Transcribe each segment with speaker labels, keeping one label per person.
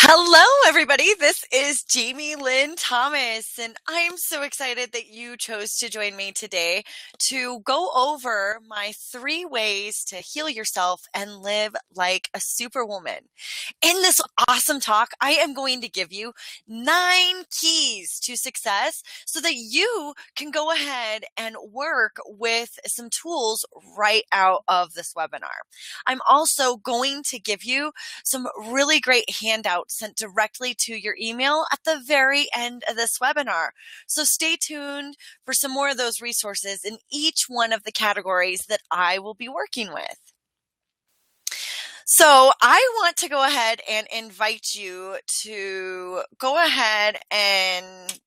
Speaker 1: Hello, everybody. This is Jamie Lynn Thomas, and I am so excited that you chose to join me today to go over my 3 ways to heal yourself and live like a superwoman. In this awesome talk, I am going to give you 9 keys to success so that you can go ahead and work with some tools right out of this webinar. I'm also going to give you some really great handouts sent directly to your email at the very end of this webinar. So stay tuned for some more of those resources in each one of the categories that I will be working with. So I want to go ahead and invite you to go ahead and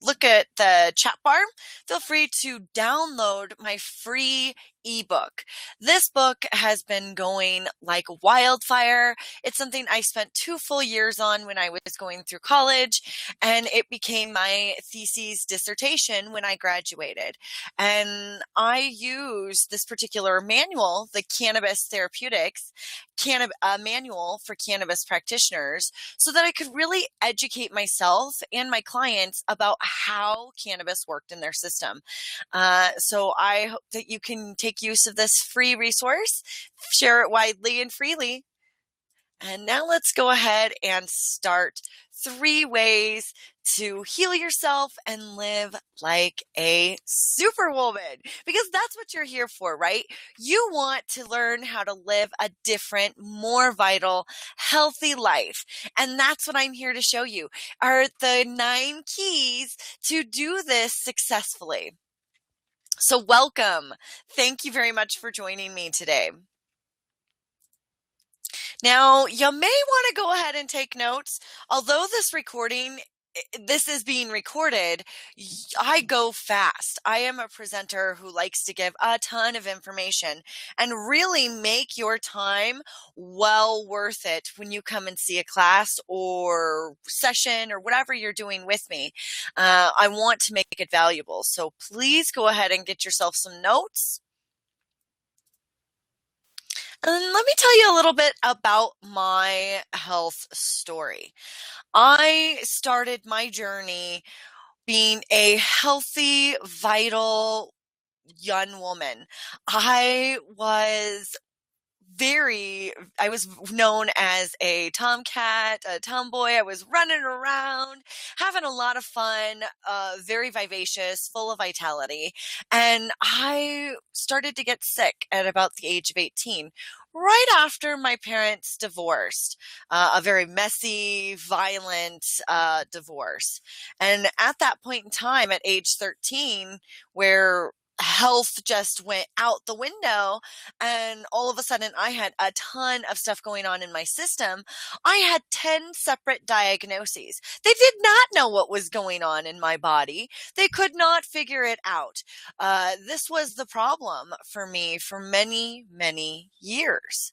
Speaker 1: look at the chat bar. Feel free to download my free ebook. This book has been going like wildfire. It's something I spent 2 full years on when I was going through college, and it became my thesis dissertation when I graduated. And I use this particular manual, the Cannabis Therapeutics manual for cannabis practitioners, so that I could really educate myself and my clients about how cannabis worked in their system. So I hope that you can take use of this free resource, share it widely and freely. And now let's go ahead and start 3 ways to heal yourself and live like a superwoman, because that's what you're here for, right? You want to learn how to live a different, more vital, healthy life. And that's what I'm here to show you are the 9 keys to do this successfully. So welcome. Thank you very much for joining me today. Now, you may want to go ahead and take notes. Although this is being recorded, I go fast. I am a presenter who likes to give a ton of information and really make your time well worth it when you come and see a class or session or whatever you're doing with me. I want to make it valuable. So please go ahead and get yourself some notes. And let me tell you a little bit about my health story. I started my journey being a healthy, vital young woman. I was known as a tomcat, a tomboy. I was running around, having a lot of fun, very vivacious, full of vitality. And I started to get sick at about the age of 18, right after my parents divorced, a very messy, violent divorce. And at that point in time, at age 13, where health just went out the window and all of a sudden I had a ton of stuff going on in my system, I had 10 separate diagnoses. They did not know what was going on in my body. They could not figure it out. This was the problem for me for many, many years,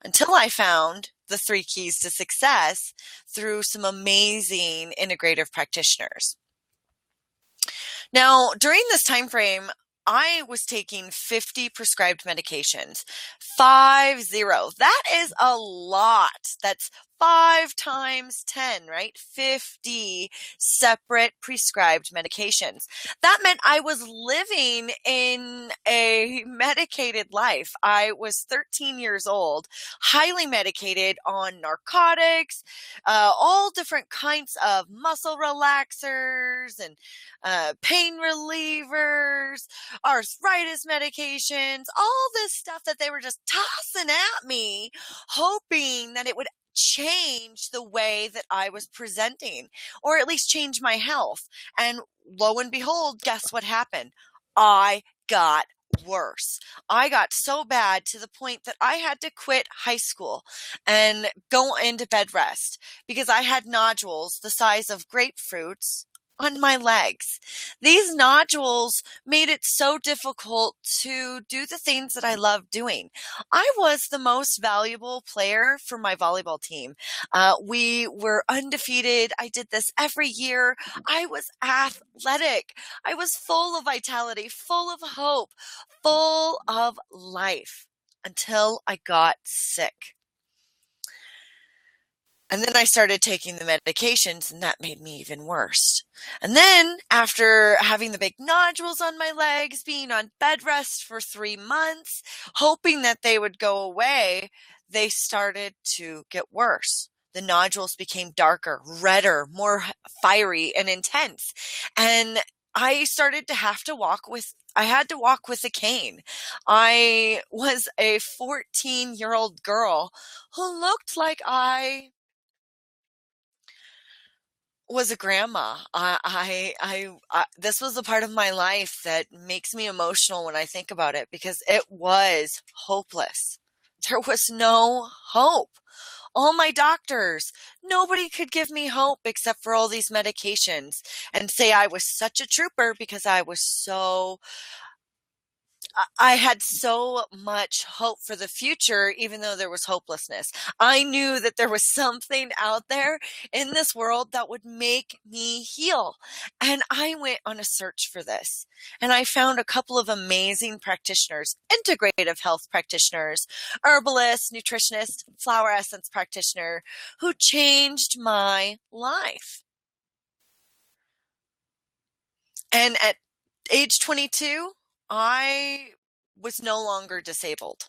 Speaker 1: until I found the 3 keys to success through some amazing integrative practitioners. Now, during this time frame, I was taking 50 prescribed medications. 50. That is a lot. That's 5 times 10, right? 50 separate prescribed medications. That meant I was living in a medicated life. I was 13 years old, highly medicated on narcotics, all different kinds of muscle relaxers and pain relievers, arthritis medications, all this stuff that they were just tossing at me, hoping that it would change the way that I was presenting, or at least change my health. And lo and behold, guess what happened? I got worse. I got so bad to the point that I had to quit high school and go into bed rest because I had nodules the size of grapefruits on my legs. These nodules made it so difficult to do the things that I love doing. I was the most valuable player for my volleyball team. We were undefeated. I did this every year. I was athletic. I was full of vitality, full of hope, full of life, until I got sick. And then I started taking the medications, and that made me even worse. And then, after having the big nodules on my legs, being on bed rest for 3 months, hoping that they would go away, they started to get worse. The nodules became darker, redder, more fiery and intense. And I started to have to I had to walk with a cane. I was a 14-year-old girl who looked like I was a grandma. This was a part of my life that makes me emotional when I think about it, because it was hopeless. There was no hope. All my doctors, nobody could give me hope except for all these medications and say I was such a trooper because I had so much hope for the future, even though there was hopelessness. I knew that there was something out there in this world that would make me heal. And I went on a search for this. And I found a couple of amazing practitioners, integrative health practitioners, herbalist, nutritionist, flower essence practitioner, who changed my life. And at age 22, I was no longer disabled.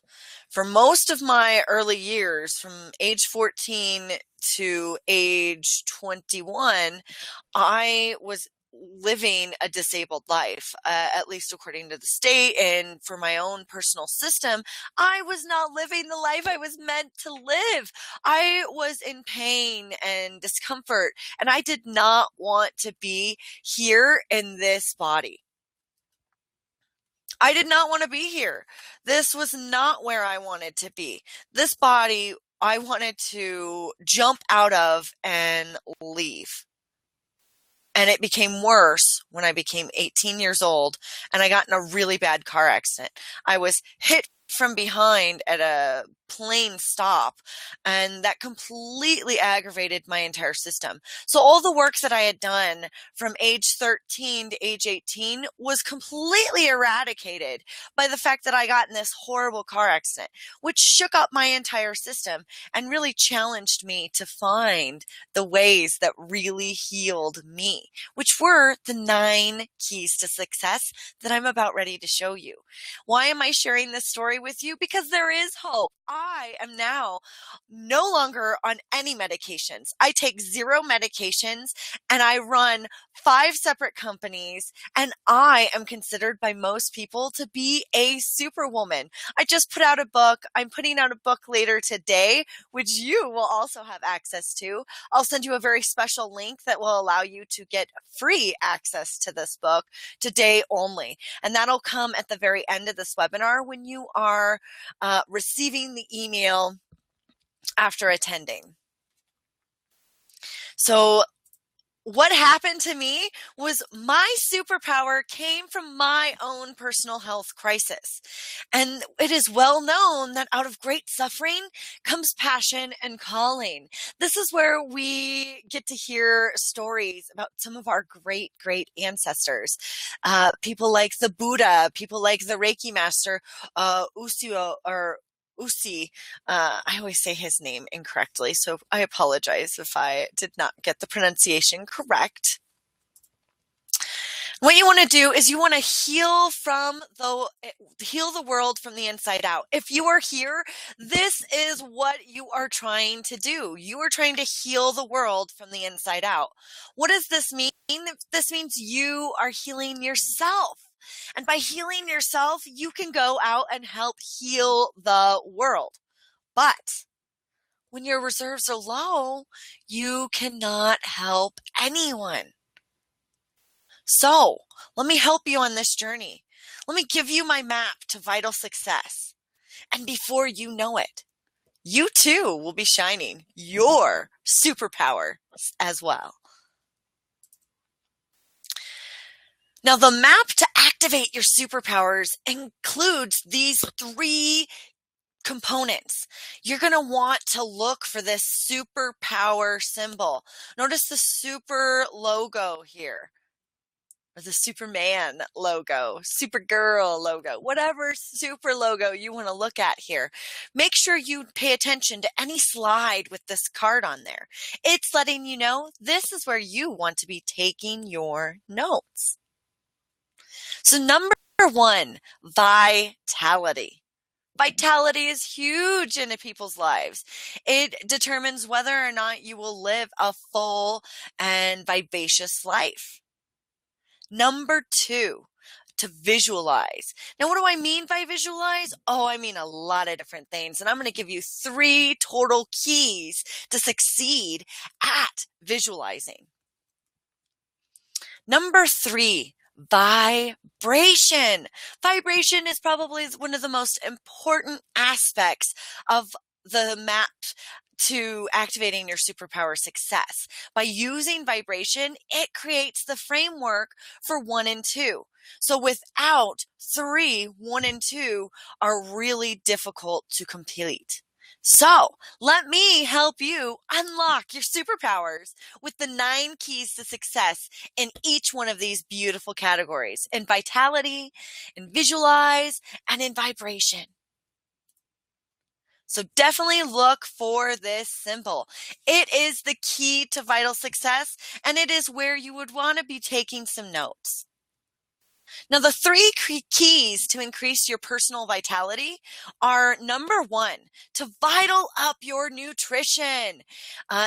Speaker 1: For most of my early years, from age 14 to age 21, I was living a disabled life, at least according to the state. And for my own personal system, I was not living the life I was meant to live. I was in pain and discomfort, and I did not want to be here in this body. I did not want to be here. This was not where I wanted to be. This body, I wanted to jump out of and leave. And it became worse when I became 18 years old and I got in a really bad car accident. I was hit from behind at a plane stop, and that completely aggravated my entire system. So all the work that I had done from age 13 to age 18 was completely eradicated by the fact that I got in this horrible car accident, which shook up my entire system and really challenged me to find the ways that really healed me, which were the 9 keys to success that I'm about ready to show you. Why am I sharing this story with you? Because there is hope. I am now no longer on any medications. I take 0 medications and I run 5 separate companies, and I am considered by most people to be a superwoman. I just put out a book. I'm putting out a book later today, which you will also have access to. I'll send you a very special link that will allow you to get free access to this book today only. And that'll come at the very end of this webinar when you are receiving the email after attending. So what happened to me was my superpower came from my own personal health crisis. And it is well known that out of great suffering comes passion and calling. This is where we get to hear stories about some of our great, great ancestors. People like the Buddha, people like the Reiki master, Usi. I always say his name incorrectly, so I apologize if I did not get the pronunciation correct. What you want to do is you want to heal the world from the inside out. If you are here, this is what you are trying to do. You are trying to heal the world from the inside out. What does this mean? This means you are healing yourself. And by healing yourself, you can go out and help heal the world. But when your reserves are low, you cannot help anyone. So let me help you on this journey. Let me give you my map to vital success. And before you know it, you too will be shining your superpower as well. Now, the map to activate your superpowers includes these 3 components. You're going to want to look for this superpower symbol. Notice the super logo here. or the Superman logo, Supergirl logo, whatever super logo you want to look at here. Make sure you pay attention to any slide with this card on there. It's letting you know this is where you want to be taking your notes. So number one, vitality. Vitality is huge in people's lives. It determines whether or not you will live a full and vivacious life. Number two, to visualize. Now, what do I mean by visualize? Oh, I mean a lot of different things. And I'm going to give you 3 total keys to succeed at visualizing. Number 3, vibration. Vibration is probably one of the most important aspects of the map to activating your superpower success. By using vibration, it creates the framework for 1 and 2. So without 3, 1 and 2 are really difficult to complete. So let me help you unlock your superpowers with the 9 keys to success in each one of these beautiful categories: in vitality, in visualize, and in vibration. So definitely look for this symbol. It is the key to vital success, and it is where you would want to be taking some notes. Now, the 3 keys to increase your personal vitality are: number 1, to vital up your nutrition.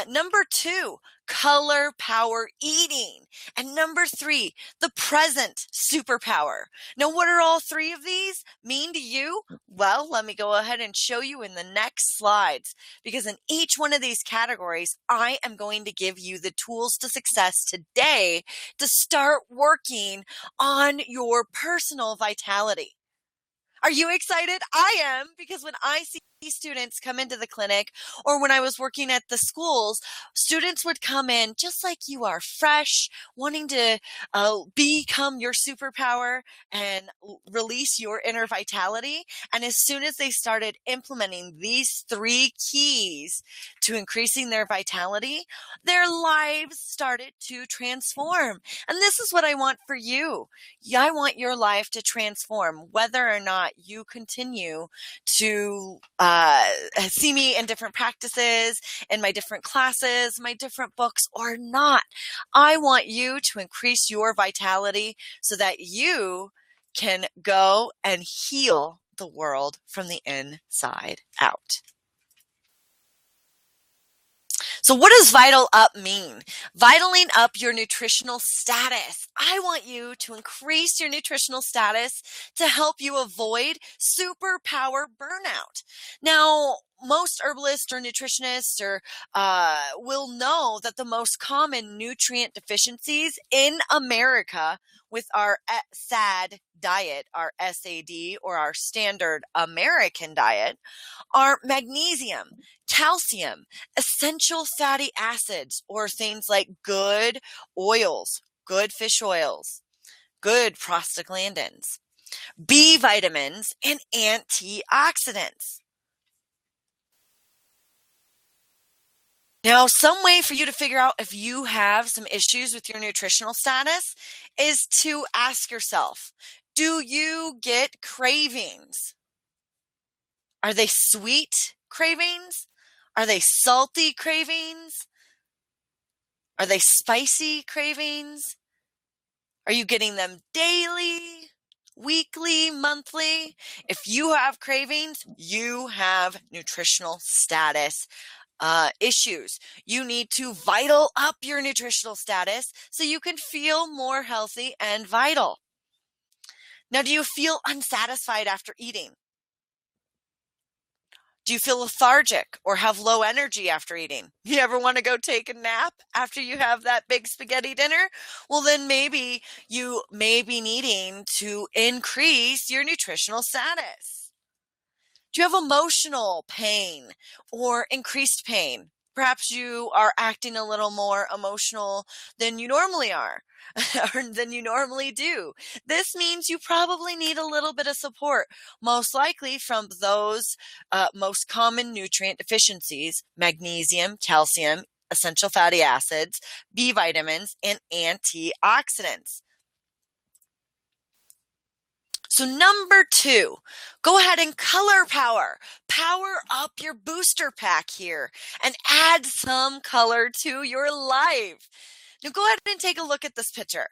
Speaker 1: Number 2, color power eating. And number 3, the present superpower. Now, what are all 3 of these mean to you? Well, let me go ahead and show you in the next slides, because in each one of these categories, I am going to give you the tools to success today to start working on your personal vitality. Are you excited? I am, because when I see students come into the clinic, or when I was working at the schools, students would come in just like you are, fresh, wanting to become your superpower and release your inner vitality. And as soon as they started implementing these 3 keys to increasing their vitality, their lives started to transform. And this is what I want for you. I want your life to transform, whether or not you continue to see me in different practices, in my different classes, my different books, or not. I want you to increase your vitality so that you can go and heal the world from the inside out. So what does vital up mean? Vitaling up your nutritional status. I want you to increase your nutritional status to help you avoid superpower burnout. Now, most herbalists or nutritionists will know that the most common nutrient deficiencies in America with our SAD diet, our SAD, or our standard American diet, are magnesium, calcium, essential fatty acids, or things like good oils, good fish oils, good prostaglandins, B vitamins, and antioxidants. Now, some way for you to figure out if you have some issues with your nutritional status is to ask yourself, do you get cravings? Are they sweet cravings? Are they salty cravings? Are they spicy cravings? Are you getting them daily, weekly, monthly? If you have cravings, you have nutritional status issues. You need to vital up your nutritional status so you can feel more healthy and vital. Now, do you feel unsatisfied after eating? Do you feel lethargic or have low energy after eating? You ever want to go take a nap after you have that big spaghetti dinner? Well, then maybe you may be needing to increase your nutritional status. Do you have emotional pain or increased pain? Perhaps you are acting a little more emotional than you normally are, or than you normally do. This means you probably need a little bit of support, most likely from those most common nutrient deficiencies: magnesium, calcium, essential fatty acids, B vitamins, and antioxidants. So number 2, go ahead and color power. Power up your booster pack here and add some color to your life. Now go ahead and take a look at this picture.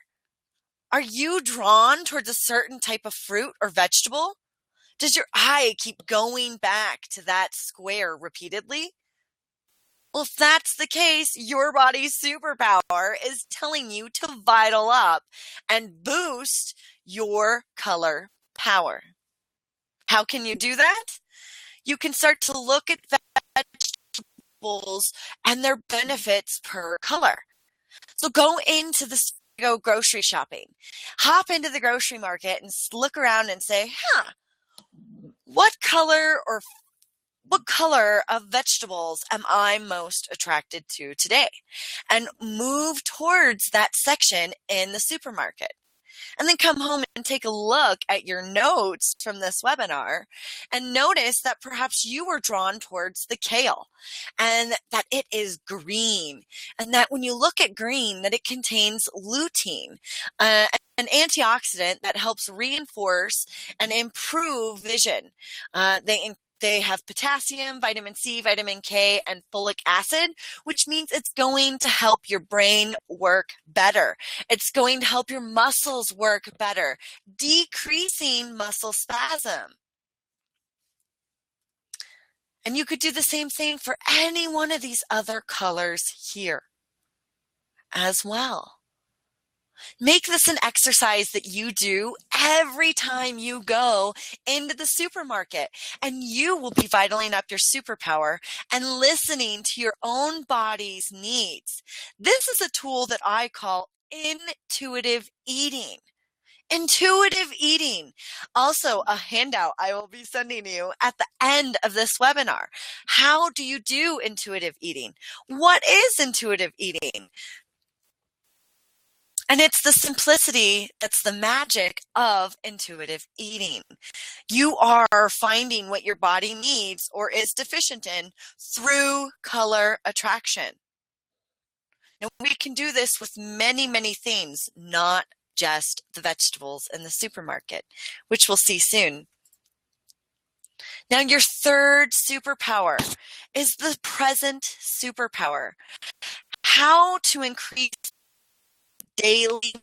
Speaker 1: Are you drawn towards a certain type of fruit or vegetable? Does your eye keep going back to that square repeatedly? Well, if that's the case, your body's superpower is telling you to vital up and boost your color power. How can you do that? You can start to look at vegetables and their benefits per color. So go grocery shopping. Hop into the grocery market and look around and say, what color of vegetables am I most attracted to today? And move towards that section in the supermarket. And then come home and take a look at your notes from this webinar and notice that perhaps you were drawn towards the kale and that it is green. And that when you look at green, that it contains lutein, an antioxidant that helps reinforce and improve vision. They have potassium, vitamin C, vitamin K, and folic acid, which means it's going to help your brain work better. It's going to help your muscles work better, decreasing muscle spasm. And you could do the same thing for any one of these other colors here as well. Make this an exercise that you do every time you go into the supermarket, and you will be vitaling up your superpower and listening to your own body's needs. This is a tool that I call intuitive eating. Intuitive eating. Also, a handout I will be sending you at the end of this webinar. How do you do intuitive eating? What is intuitive eating? And it's the simplicity that's the magic of intuitive eating. You are finding what your body needs or is deficient in through color attraction. Now, we can do this with many, many things, not just the vegetables in the supermarket, which we'll see soon. Now, your third superpower is the present superpower. How to increase daily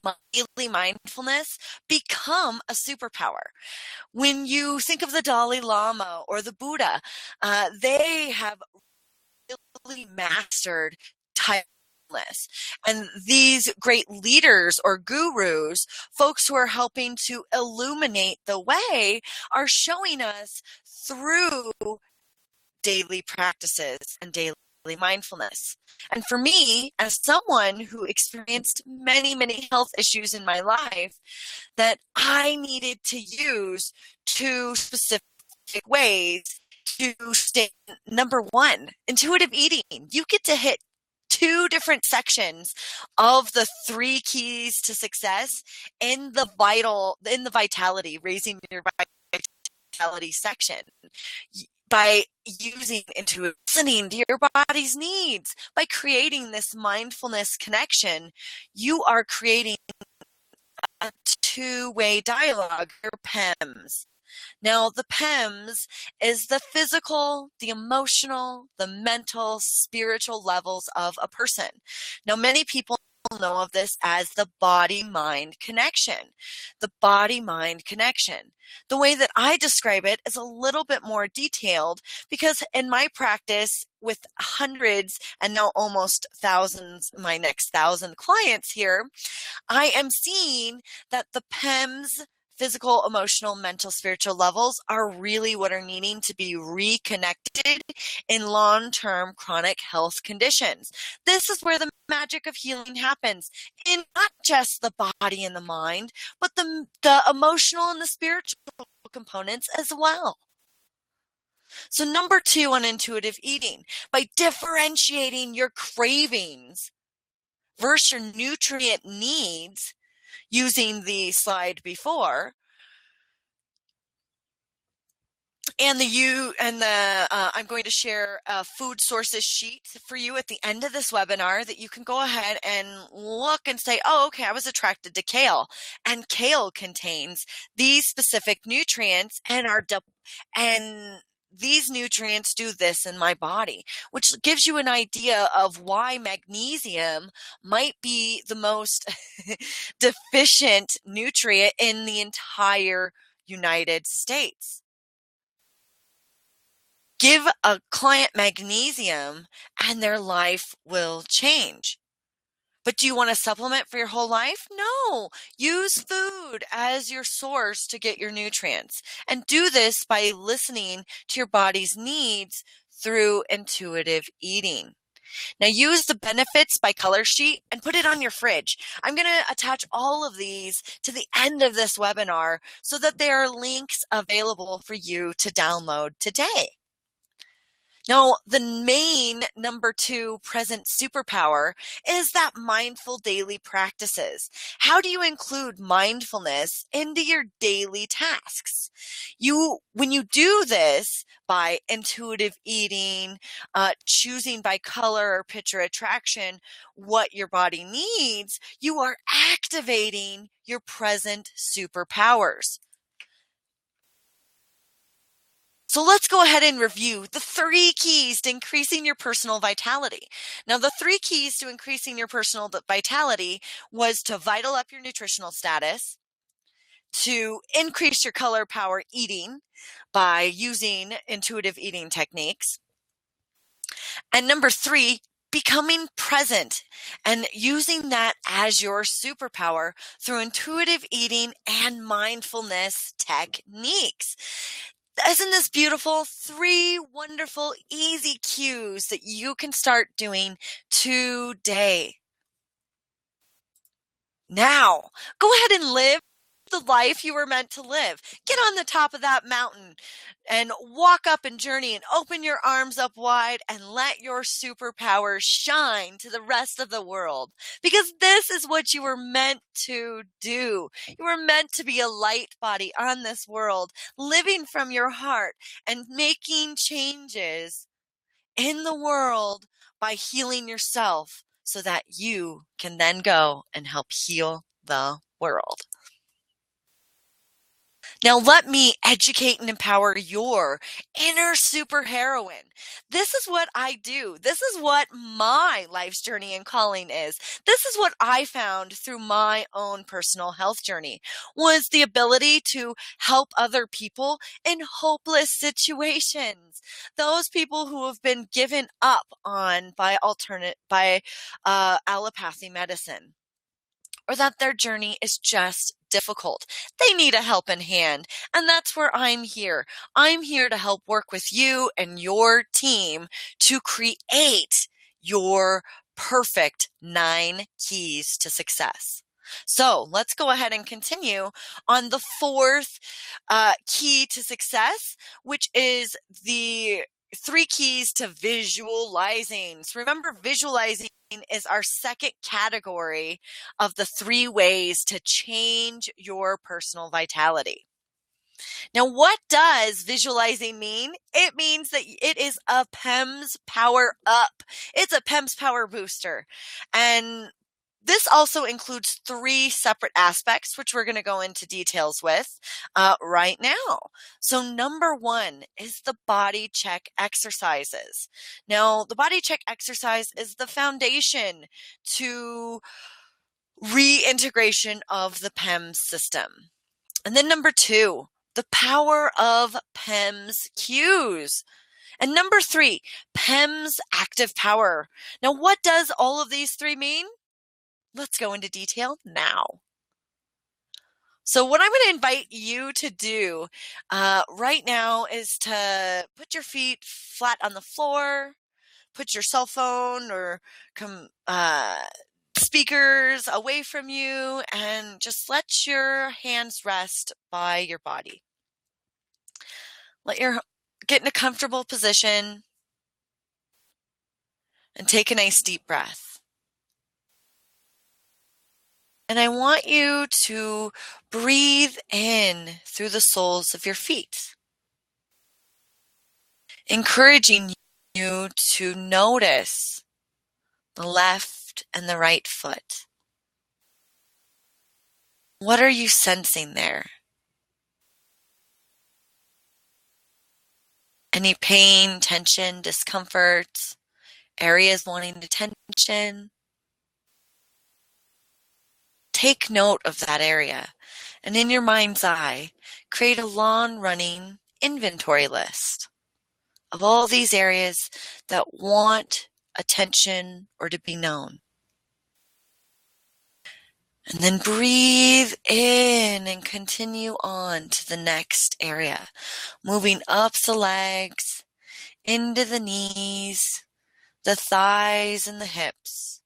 Speaker 1: mindfulness, become a superpower. When you think of the Dalai Lama or the Buddha, they have really mastered timeless. And these great leaders or gurus, folks who are helping to illuminate the way, are showing us through daily practices and daily mindfulness. And for me, as someone who experienced many, many health issues in my life, that I needed to use 2 specific ways to stay. Number 1, intuitive eating. You get to hit 2 different sections of the 3 keys to success in the vitality, raising your vitality section. By using intuitive listening to your body's needs, by creating this mindfulness connection, you are creating a 2-way dialogue, your PEMS. Now, the PEMS is the physical, the emotional, the mental, spiritual levels of a person. Now, many people know of this as the body-mind connection. The body-mind connection. The way that I describe it is a little bit more detailed because in my practice with hundreds and now almost thousands, my next 1,000 clients here, I am seeing that the PEMS, physical, emotional, mental, spiritual levels, are really what are needing to be reconnected in long-term chronic health conditions. This is where the magic of healing happens in not just the body and the mind, but the emotional and the spiritual components as well. So number 2 on intuitive eating, by differentiating your cravings versus your nutrient needs, using the slide before, And I'm going to share a food sources sheet for you at the end of this webinar that you can go ahead and look and say, oh, okay, I was attracted to kale, and kale contains these specific nutrients and these nutrients do this in my body, which gives you an idea of why magnesium might be the most deficient nutrient in the entire United States. Give a client magnesium and their life will change. But do you want to supplement for your whole life? No. Use food as your source to get your nutrients. And do this by listening to your body's needs through intuitive eating. Now use the benefits by color sheet and put it on your fridge. I'm going to attach all of these to the end of this webinar so that there are links available for you to download today. Now, the main number 2 present superpower is that mindful daily practices. How do you include mindfulness into your daily tasks? When you do this by intuitive eating, choosing by color or picture attraction what your body needs, you are activating your present superpowers. So let's go ahead and review the 3 keys to increasing your personal vitality. Now, the 3 keys to increasing your personal vitality was to vital up your nutritional status, to increase your color power eating by using intuitive eating techniques, and number 3, becoming present and using that as your superpower through intuitive eating and mindfulness techniques. Isn't this beautiful? 3 wonderful, easy cues that you can start doing today. Now, go ahead and live the life you were meant to live. Get on the top of that mountain and walk up and journey and open your arms up wide and let your superpowers shine to the rest of the world, because this is what you were meant to do. You were meant to be a light body on this world, living from your heart and making changes in the world by healing yourself so that you can then go and help heal the world. Now let me educate and empower your inner superheroine. This is what I do. This is what my life's journey and calling is. This is what I found through my own personal health journey, was the ability to help other people in hopeless situations. Those people who have been given up on by allopathy medicine, or that their journey is just difficult. They need a helping hand. And that's where I'm here. I'm here to help work with you and your team to create your perfect 9 keys to success. So let's go ahead and continue on the 4th key to success, which is the 3 keys to visualizing. So remember, visualizing is our second category of the 3 ways to change your personal vitality. Now, what does visualizing mean? It means that it is a PEMS power up. It's a PEMS power booster. And this also includes 3 separate aspects, which we're going to go into details with right now. So number 1 is the body check exercises. Now, the body check exercise is the foundation to reintegration of the PEMS system. And then number 2, the power of PEMS cues. And number 3, PEMS active power. Now, what does all of these 3 mean? Let's go into detail now. So what I'm going to invite you to do right now is to put your feet flat on the floor, put your cell phone or speakers away from you, and just let your hands rest by your body. Get in a comfortable position and take a nice deep breath. And I want you to breathe in through the soles of your feet. encouraging you to notice the left and the right foot. What are you sensing there? Any pain, tension, discomfort, areas wanting attention? Take note of that area, and in your mind's eye, create a long-running inventory list of all these areas that want attention or to be known. And then breathe in and continue on to the next area, moving up the legs, into the knees, the thighs and the hips,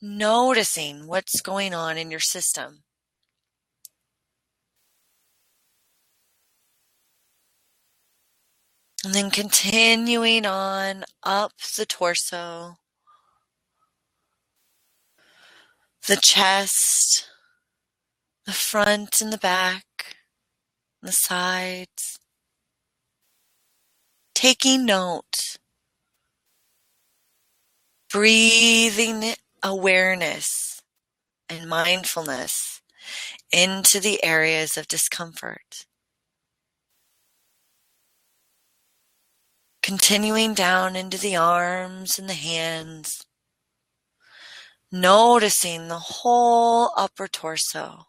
Speaker 1: noticing what's going on in your system. And then continuing on up the torso, the chest, the front and the back, the sides. Taking note, breathing awareness and mindfulness into the areas of discomfort. Continuing down into the arms and the hands, noticing the whole upper torso.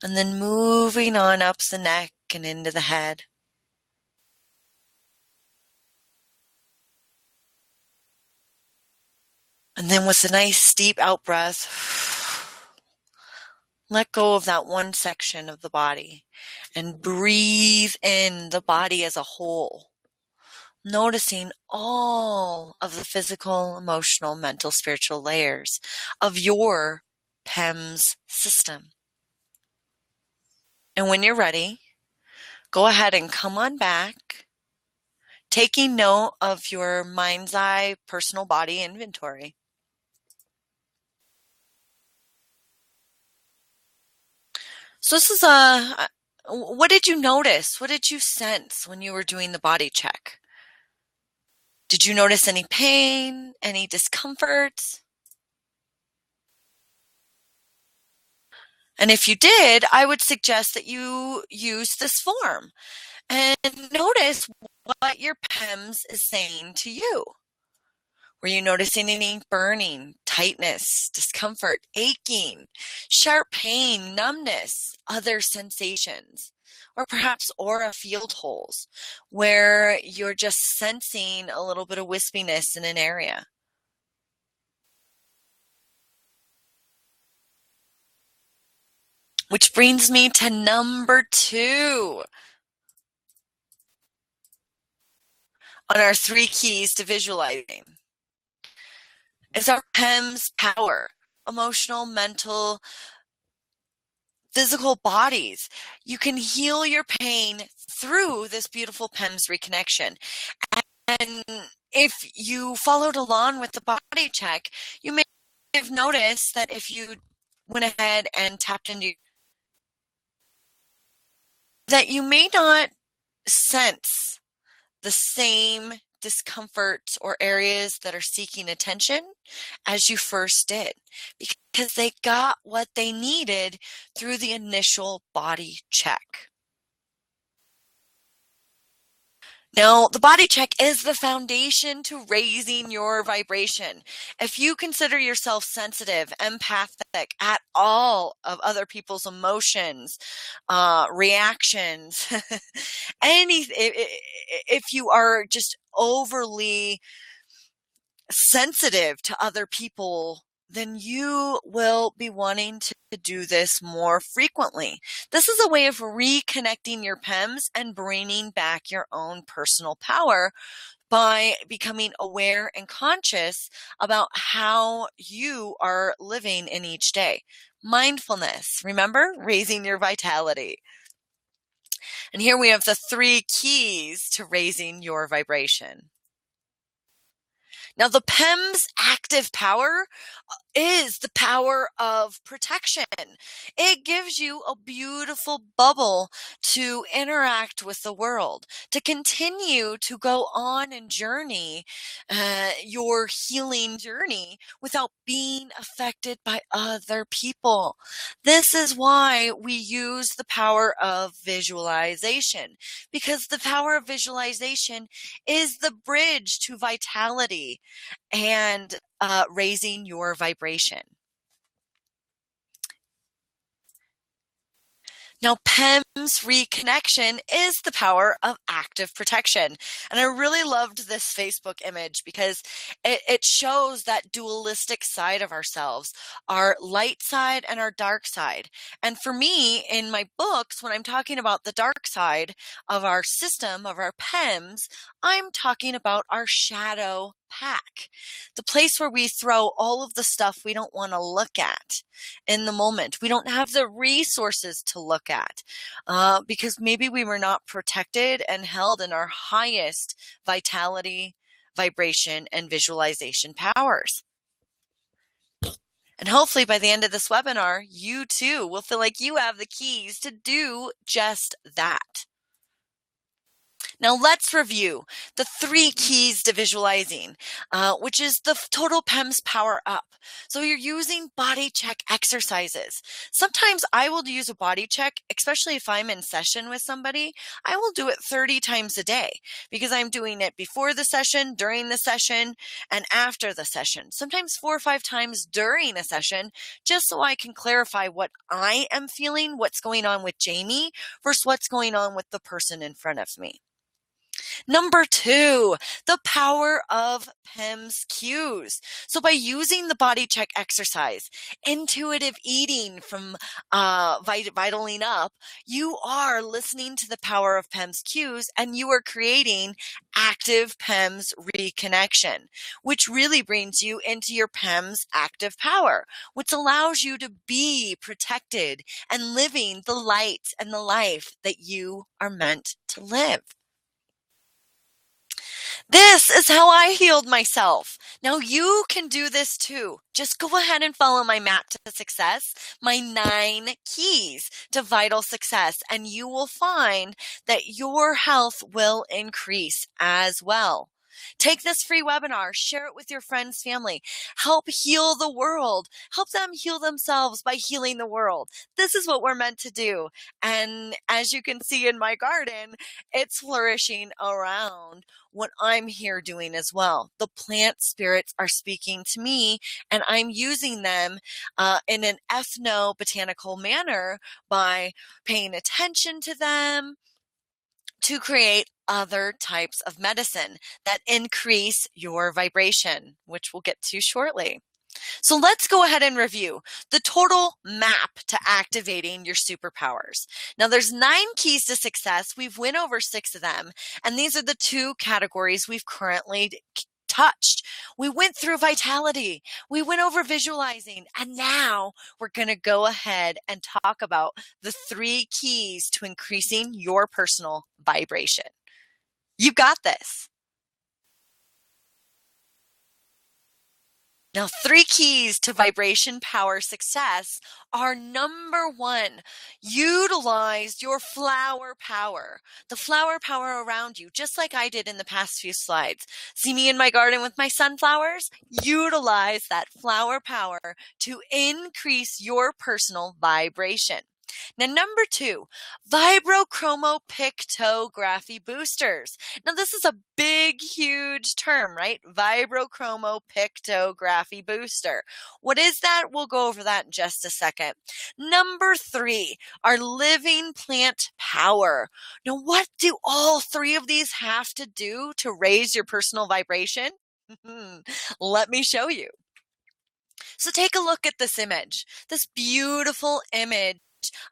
Speaker 1: And then moving on up the neck and into the head. And then with a nice deep out breath, let go of that one section of the body and breathe in the body as a whole, noticing all of the physical, emotional, mental, spiritual layers of your PEMS system. And when you're ready, go ahead and come on back, taking note of your mind's eye personal body inventory. So this is what did you notice? What did you sense when you were doing the body check? Did you notice any pain, any discomfort? And if you did, I would suggest that you use this form and notice what your PEMS is saying to you. Were you noticing any burning, tightness, discomfort, aching, sharp pain, numbness, other sensations, or perhaps aura field holes where you're just sensing a little bit of wispiness in an area? Which brings me to number 2 on our 3 keys to visualizing. It's our PEMS power, emotional, mental, physical bodies. You can heal your pain through this beautiful PEMS reconnection. And if you followed along with the body check, you may have noticed that if you went ahead and tapped into that, you may not sense the same discomfort or areas that are seeking attention as you first did, because they got what they needed through the initial body check. Now, the body check is the foundation to raising your vibration. If you consider yourself sensitive, empathic at all of other people's emotions, reactions, if you are just overly sensitive to other people, then you will be wanting to do this more frequently. This is a way of reconnecting your PEMS and bringing back your own personal power by becoming aware and conscious about how you are living in each day. Mindfulness, remember, raising your vitality. And here we have the 3 keys to raising your vibration. Now, the PEMS active power is the power of protection. It gives you a beautiful bubble to interact with the world, to continue to go on and journey your healing journey without being affected by other people. This is why we use the power of visualization, because the power of visualization is the bridge to vitality and raising your vibration. Now, PEMS reconnection is the power of active protection. And I really loved this Facebook image because it shows that dualistic side of ourselves, our light side and our dark side. And for me, in my books, when I'm talking about the dark side of our system, of our PEMS, I'm talking about our shadow pack, the place where we throw all of the stuff we don't want to look at in the moment. We don't have the resources to look at because maybe we were not protected and held in our highest vitality, vibration, and visualization powers. And hopefully by the end of this webinar, you too will feel like you have the keys to do just that. Now let's review the 3 keys to visualizing, which is the total PEMS power up. So you're using body check exercises. Sometimes I will use a body check, especially if I'm in session with somebody. I will do it 30 times a day because I'm doing it before the session, during the session, and after the session. Sometimes 4 or 5 times during a session, just so I can clarify what I am feeling, what's going on with Jamie versus what's going on with the person in front of me. Number 2, the power of PEMS cues. So by using the body check exercise, intuitive eating from Vitaling Up, you are listening to the power of PEMS cues and you are creating active PEMS reconnection, which really brings you into your PEMS active power, which allows you to be protected and living the light and the life that you are meant to live. This is how I healed myself. Now you can do this too. Just go ahead and follow my map to success, my 9 keys to vital success, and you will find that your health will increase as well. Take this free webinar, share it with your friends, family, help heal the world, help them heal themselves by healing the world. This is what we're meant to do. And as you can see in my garden, it's flourishing around what I'm here doing as well. The plant spirits are speaking to me and I'm using them in an ethnobotanical manner by paying attention to them, to create other types of medicine that increase your vibration, which we'll get to shortly. So let's go ahead and review the total map to activating your superpowers. Now there's 9 keys to success. We've went over 6 of them, and these are the 2 categories we've currently touched. We went through vitality, we went over visualizing, and now we're going to go ahead and talk about the 3 keys to increasing your personal vibration. You got this. Now, 3 keys to vibration power success are: number 1, utilize your flower power, the flower power around you, just like I did in the past few slides. See me in my garden with my sunflowers? Utilize that flower power to increase your personal vibration. Now, number 2, vibrochromopictography boosters. Now, this is a big, huge term, right? Vibrochromopictography booster. What is that? We'll go over that in just a second. Number 3, our living plant power. Now, what do all 3 of these have to do to raise your personal vibration? Let me show you. So take a look at this image, this beautiful image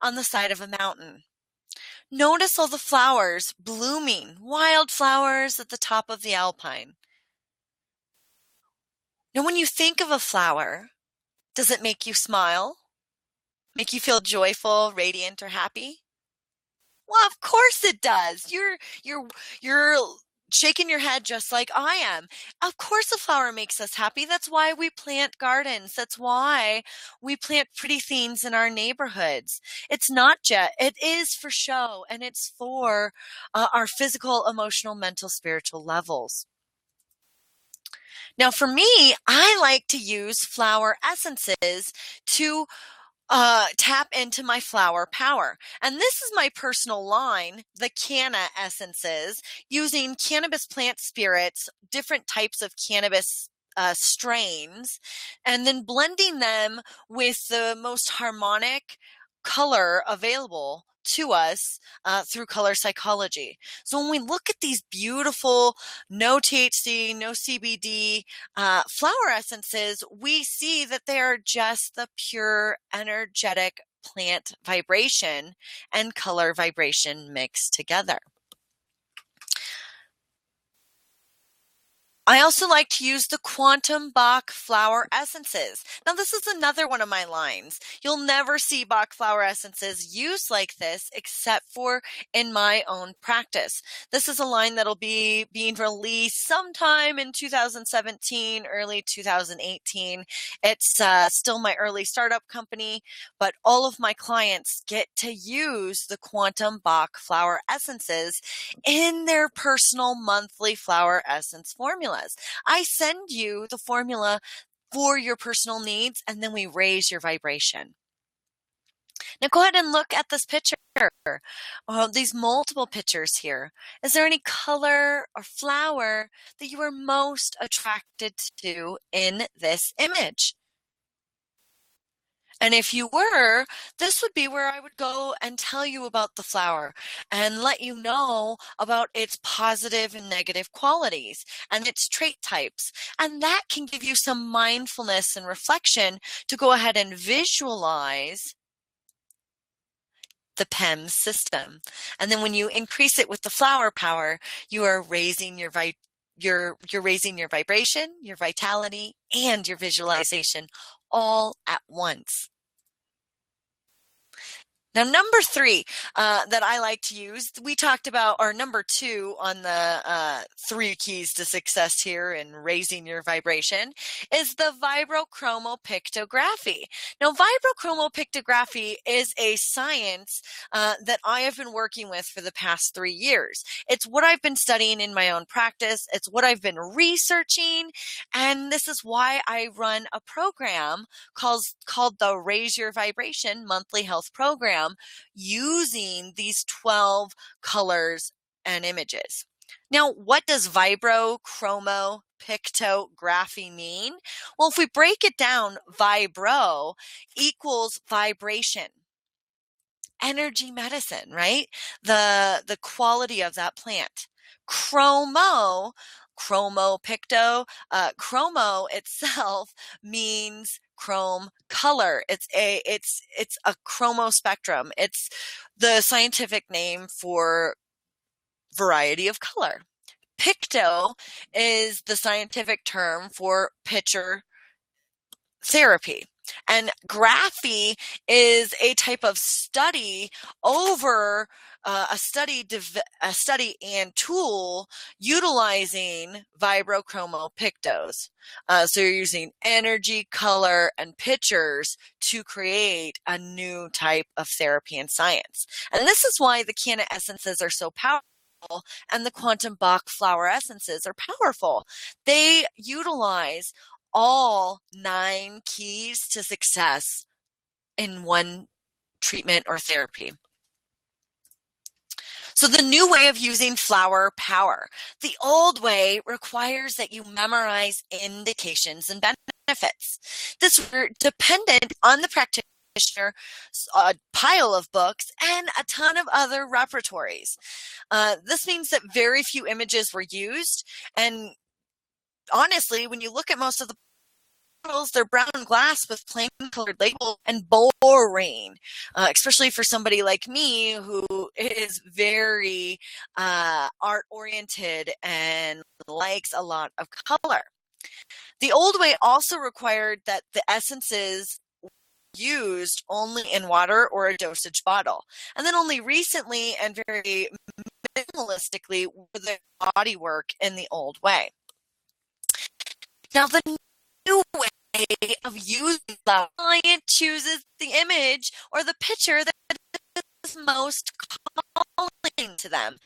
Speaker 1: on the side of a mountain. Notice all the flowers blooming, wildflowers at the top of the alpine. Now, when you think of a flower, does it make you smile? Make you feel joyful, radiant, or happy? Well, of course it does. You're shaking your head just like I am. Of course, a flower makes us happy. That's why we plant gardens. That's why we plant pretty things in our neighborhoods. It's not just, it is for show, and it's for our physical, emotional, mental, spiritual levels. Now, for me, I like to use flower essences to tap into my flower power. And this is my personal line, the Canna Essences, using cannabis plant spirits, different types of cannabis strains, and then blending them with the most harmonic color available to us through color psychology. So when we look at these beautiful, no THC, no CBD flower essences, we see that they are just the pure energetic plant vibration and color vibration mixed together. I also like to use the Quantum Bach flower essences. Now, this is another one of my lines. You'll never see Bach flower essences used like this except for in my own practice. This is a line that'll be being released sometime in 2017, early 2018. It's still my early startup company, but all of my clients get to use the Quantum Bach flower essences in their personal monthly flower essence formulas. I send you the formula for your personal needs, and then we raise your vibration. Now go ahead and look at this picture. These multiple pictures here. Is there any color or flower that you are most attracted to in this image? And if you were, this would be where I would go and tell you about the flower and let you know about its positive and negative qualities and its trait types. And that can give you some mindfulness and reflection to go ahead and visualize the PEMS system. And then when you increase it with the flower power, you are raising your you're raising your vibration, your vitality, and your visualization all at once. Now, number 3 that I like to use, we talked about, or number 2 on the 3 keys to success here in raising your vibration, is the vibrochromopictography. Now, vibrochromopictography is a science that I have been working with for the past 3 years. It's what I've been studying in my own practice. It's what I've been researching. And this is why I run a program called the Raise Your Vibration Monthly Health Program, using these 12 colors and images. Now, what does vibrochromopictography mean? Well, if we break it down, vibro equals vibration, energy medicine, right? The quality of that plant. Chromo itself means chrome color. It's a chromospectrum. It's the scientific name for variety of color. Picto is the scientific term for picture therapy. And graphy is a type of study over a study and tool utilizing vibrochromopictos. So you're using energy, color, and pictures to create a new type of therapy and science. And this is why the Canna essences are so powerful and the Quantum Bach flower essences are powerful. They utilize all 9 keys to success in one treatment or therapy. So the new way of using flower power. The old way requires that you memorize indications and benefits. This is dependent on the practitioner, a pile of books, and a ton of other repertories. This means that very few images were used, and honestly, when you look at most of the bottles, they're brown glass with plain colored labels and boring, especially for somebody like me who is very art oriented and likes a lot of color. The old way also required that the essences used only in water or a dosage bottle. And then only recently and very minimalistically with the body work in the old way. Now, the new way of using the client chooses the image or the picture that is most calling to them,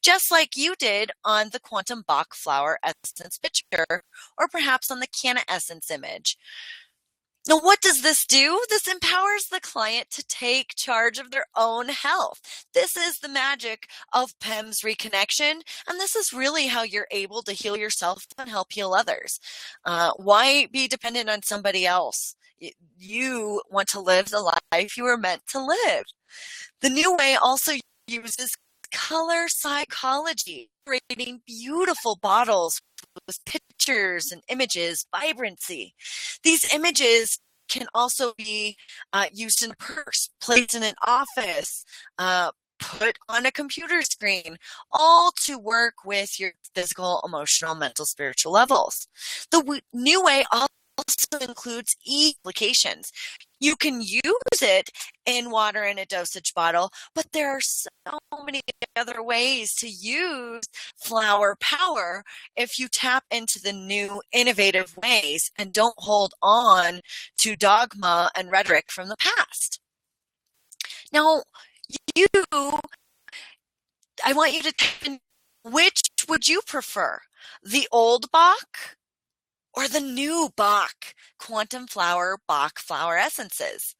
Speaker 1: just like you did on the Quantum Bach flower essence picture, or perhaps on the Canna essence image. Now, what does this do? This empowers the client to take charge of their own health. This is the magic of PEMS Reconnection, and this is really how you're able to heal yourself and help heal others. Why be dependent on somebody else? You want to live the life you were meant to live. The new way also uses color psychology, creating beautiful bottles with pictures and images, vibrancy. These images can also be used in a purse, placed in an office, put on a computer screen, all to work with your physical, emotional, mental, spiritual levels. The new way also includes applications. You can use it in water in a dosage bottle, but there are so many other ways to use flower power if you tap into the new innovative ways and don't hold on to dogma and rhetoric from the past. Now, I want you to type in, which would you prefer? The old Bach or the new Bach Quantum Flower Bach flower essences?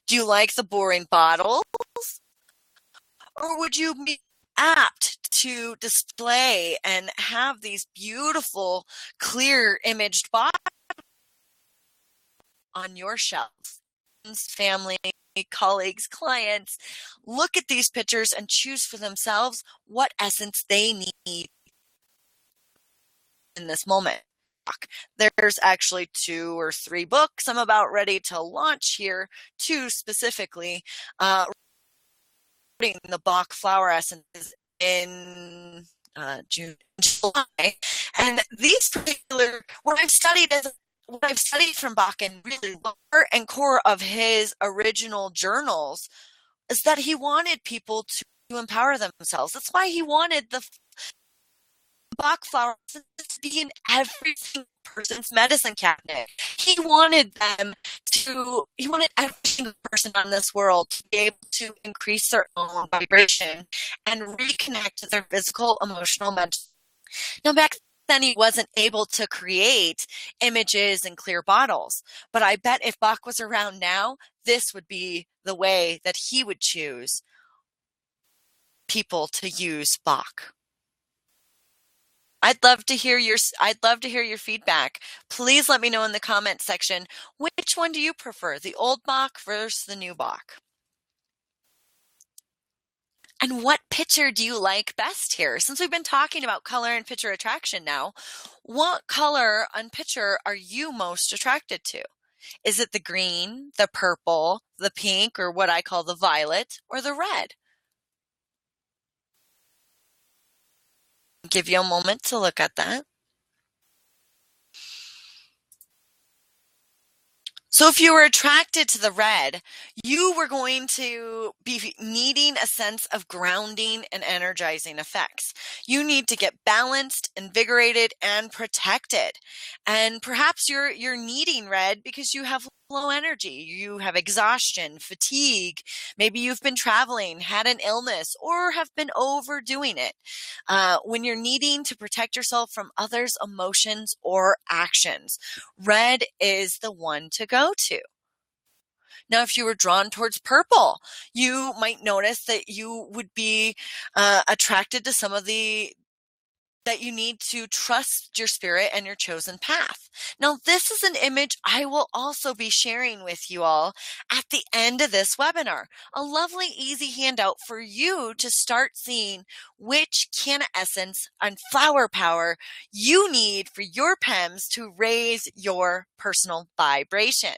Speaker 1: Do you like the boring bottles? Or would you be apt to display and have these beautiful, clear imaged bottles on your shelf? Family, colleagues, clients, look at these pictures and choose for themselves what essence they need in this moment. There's actually 2 or 3 books I'm about ready to launch here, 2 specifically, the Bach flower essences in June, July, and these particular, what I've studied from Bach and really heart and core of his original journals is that he wanted people to empower themselves. That's why he wanted the Bach flower to be in every single person's medicine cabinet. He wanted every single person on this world to be able to increase their own vibration and reconnect to their physical, emotional, mental. Now, back then he wasn't able to create images and clear bottles, but I bet if Bach was around now, this would be the way that he would choose people to use Bach. I'd love to hear your feedback. Please let me know in the comment section, which one do you prefer, the old Bach versus the new Bach? And what picture do you like best here? Since we've been talking about color and picture attraction now, what color on picture are you most attracted to? Is it the green, the purple, the pink, or what I call the violet, or the red? Give you a moment to look at that. So if you were attracted to the red, you were going to be needing a sense of grounding and energizing effects. You need to get balanced, invigorated, and protected. And perhaps you're needing red because you have low energy. You have exhaustion, fatigue. Maybe you've been traveling, had an illness, or have been overdoing it. When you're needing to protect yourself from others' emotions or actions, red is the one to go to. Now, if you were drawn towards purple, you might notice that you would be attracted to some of that you need to trust your spirit and your chosen path. Now, this is an image I will also be sharing with you all at the end of this webinar. A lovely, easy handout for you to start seeing which canna essence and flower power you need for your PEMS to raise your personal vibration.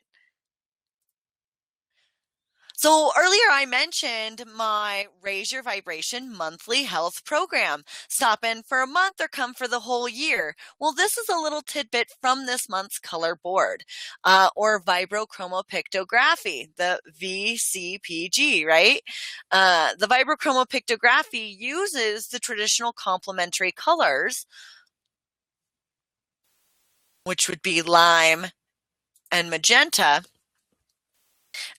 Speaker 1: So earlier I mentioned my Raise Your Vibration monthly health program. Stop in for a month or come for the whole year. Well, this is a little tidbit from this month's color board, or vibrochromopictography, the VCPG, right? The vibrochromopictography uses the traditional complementary colors, which would be lime and magenta.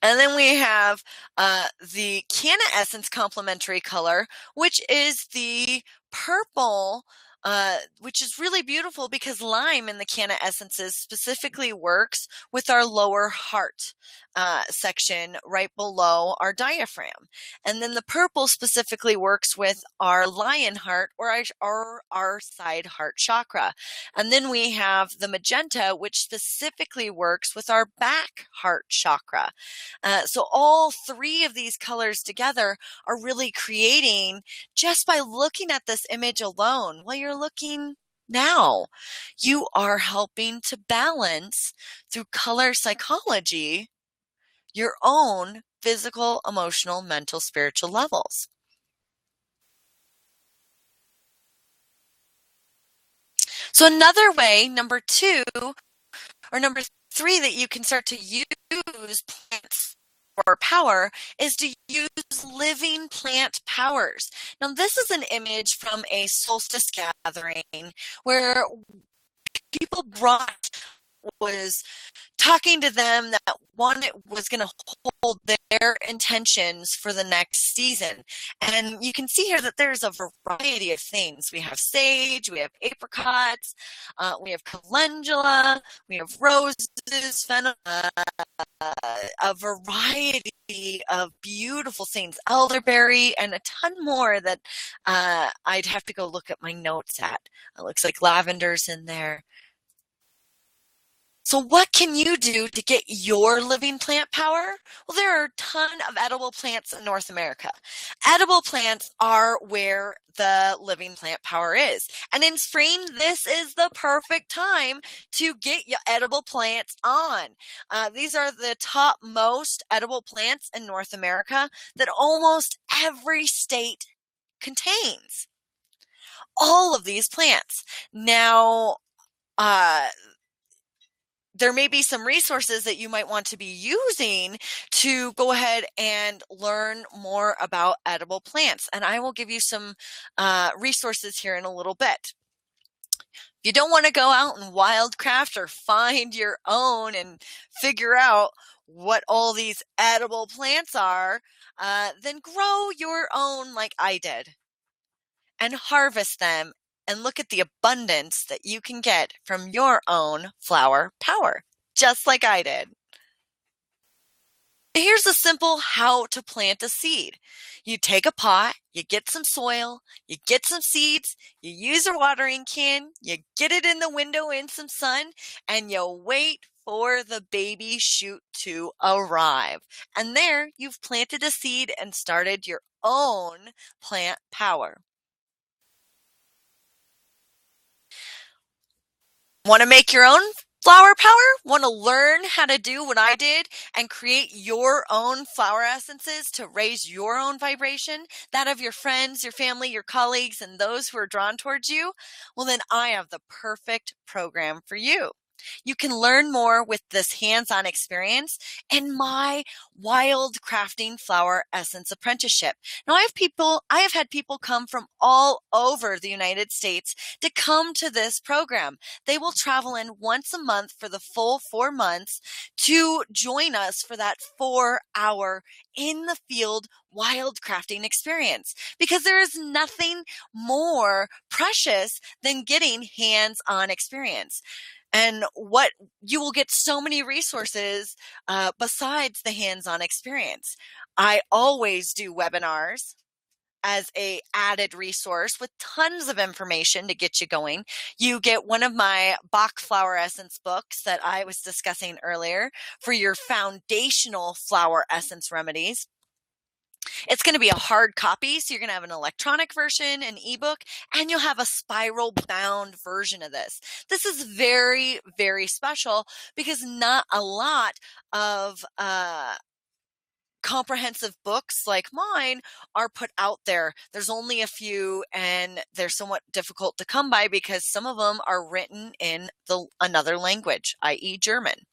Speaker 1: And then we have the Canna Essence complementary color, which is the purple, which is really beautiful because lime in the Canna Essences specifically works with our lower heart section right below our diaphragm. And then the purple specifically works with our lion heart or our side heart chakra. And then we have the magenta, which specifically works with our back heart chakra. So all three of these colors together are really creating, just by looking at this image alone, while you're looking now, you are helping to balance through color psychology your own physical, emotional, mental, spiritual levels. So another way, number 2 or number 3, that you can start to use plants for power is to use living plant powers. Now, this is an image from a solstice gathering where people was talking to them that one was going to hold their intentions for the next season. And you can see here that there's a variety of things. We have sage, we have apricots, we have calendula, we have roses, fennel, a variety of beautiful things, elderberry, and a ton more that I'd have to go look at my notes at. It looks like lavender's in there. So what can you do to get your living plant power? Well, there are a ton of edible plants in North America. Edible plants are where the living plant power is. And in spring, this is the perfect time to get your edible plants on. These are the top most edible plants in North America that almost every state contains. All of these plants. Now, there may be some resources that you might want to be using to go ahead and learn more about edible plants. And I will give you some resources here in a little bit. If you don't want to go out and wildcraft or find your own and figure out what all these edible plants are, then grow your own like I did and harvest them and look at the abundance that you can get from your own flower power, just like I did. Here's a simple how to plant a seed. You take a pot, you get some soil, you get some seeds, you use a watering can, you get it in the window in some sun, and you wait for the baby shoot to arrive. And there you've planted a seed and started your own plant power. Want to make your own flower power? Want to learn how to do what I did and create your own flower essences to raise your own vibration, that of your friends, your family, your colleagues, and those who are drawn towards you? Well, then I have the perfect program for you. You can learn more with this hands-on experience in my Wild Crafting Flower Essence Apprenticeship. Now, I have had people come from all over the United States to come to this program. They will travel in once a month for the full 4 months to join us for that 4-hour in the field wild crafting experience, because there is nothing more precious than getting hands-on experience. And what you will get so many resources besides the hands-on experience. I always do webinars as a added resource with tons of information to get you going. You get one of my Bach flower essence books that I was discussing earlier for your foundational flower essence remedies. It's going to be a hard copy, so you're going to have an electronic version, an ebook, and you'll have a spiral bound version of this. This is very, very special because not a lot of comprehensive books like mine are put out there. There's only a few, and they're somewhat difficult to come by because some of them are written in another language, i.e. German.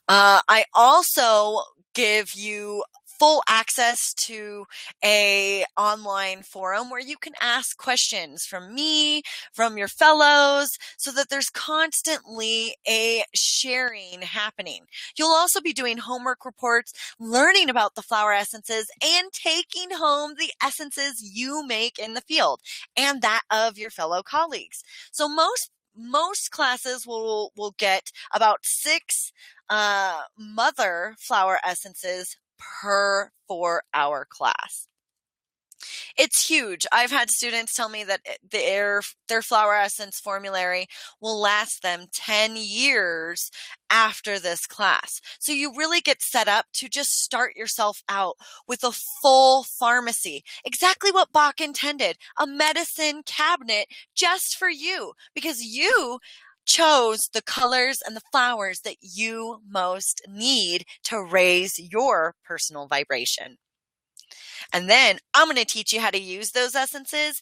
Speaker 1: I also give you full access to a online forum where you can ask questions from me, from your fellows, so that there's constantly a sharing happening. You'll also be doing homework reports, learning about the flower essences, and taking home the essences you make in the field and that of your fellow colleagues. So most classes will get about 6 mother flower essences per 4-hour class. It's huge. I've had students tell me that their flower essence formulary will last them 10 years after this class. So you really get set up to just start yourself out with a full pharmacy. Exactly what Bach intended, a medicine cabinet just for you, because you chose the colors and the flowers that you most need to raise your personal vibration. And then I'm going to teach you how to use those essences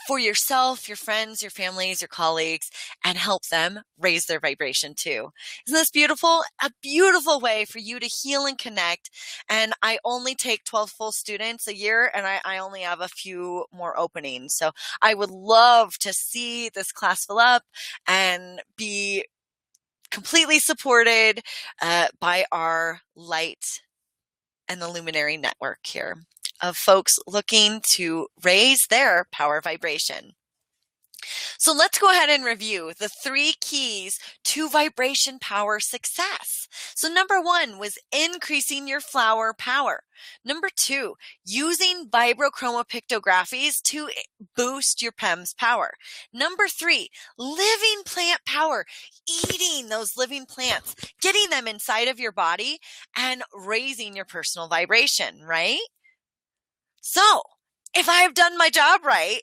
Speaker 1: for yourself, your friends, your families, your colleagues, and help them raise their vibration too. Isn't this beautiful? A beautiful way for you to heal and connect. And I only take 12 full students a year, and I only have a few more openings. So I would love to see this class fill up and be completely supported by our light and the luminary network here of folks looking to raise their power vibration. So let's go ahead and review the 3 keys to vibration power success. So number 1 was increasing your flower power. Number 2, using vibrochromopictographies to boost your PEMS power. Number 3, living plant power, eating those living plants, getting them inside of your body and raising your personal vibration, right? So, if I have done my job right,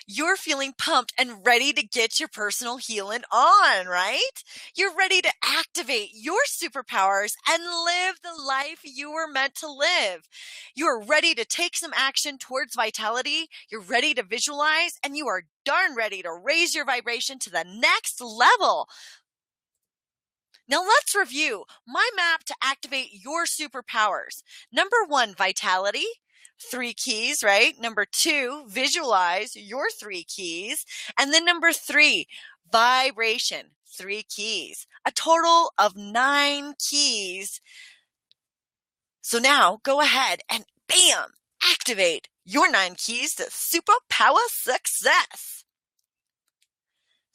Speaker 1: you're feeling pumped and ready to get your personal healing on, right? You're ready to activate your superpowers and live the life you were meant to live. You're ready to take some action towards vitality. You're ready to visualize, and you are darn ready to raise your vibration to the next level. Now let's review my map to activate your superpowers. Number 1, vitality. 3 keys, right? Number 2, visualize your 3 keys. And then number 3, vibration, 3 keys. A total of 9 keys. So now go ahead and bam, activate your 9 keys to superpower success.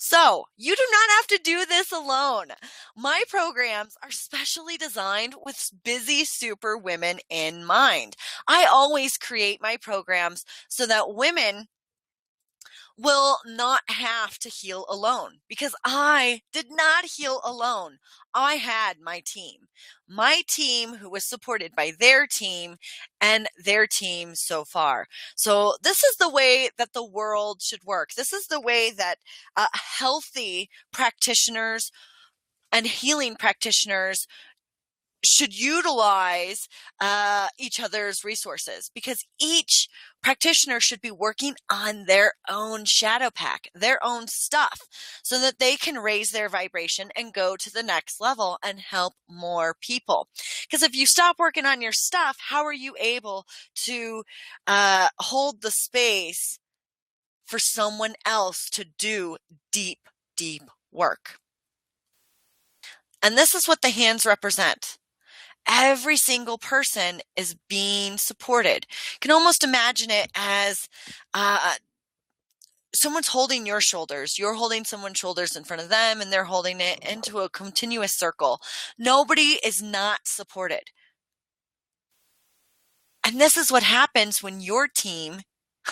Speaker 1: So you do not have to do this alone. My programs are specially designed with busy super women in mind. I always create my programs so that women will not have to heal alone, because I did not heal alone. I had my team who was supported by their team and their team so far. So this is the way that the world should work. This is the way that healthy practitioners and healing practitioners should utilize each other's resources, because each practitioner should be working on their own shadow pack, their own stuff, so that they can raise their vibration and go to the next level and help more people. Because if you stop working on your stuff, how are you able to hold the space for someone else to do deep, deep work? And this is what the hands represent. Every single person is being supported. You can almost imagine it as someone's holding your shoulders. You're holding someone's shoulders in front of them, and they're holding it into a continuous circle. Nobody is not supported. And this is what happens when your team,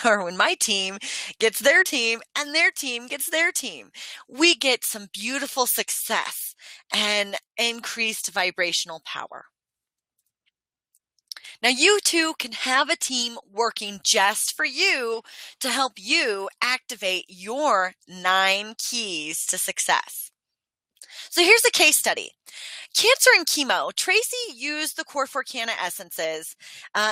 Speaker 1: or when my team gets their team and their team gets their team. We get some beautiful success and increased vibrational power. Now, you too can have a team working just for you to help you activate your 9 keys to success. So here's a case study. Cancer and chemo. Tracy used the Core 4 Canna essences.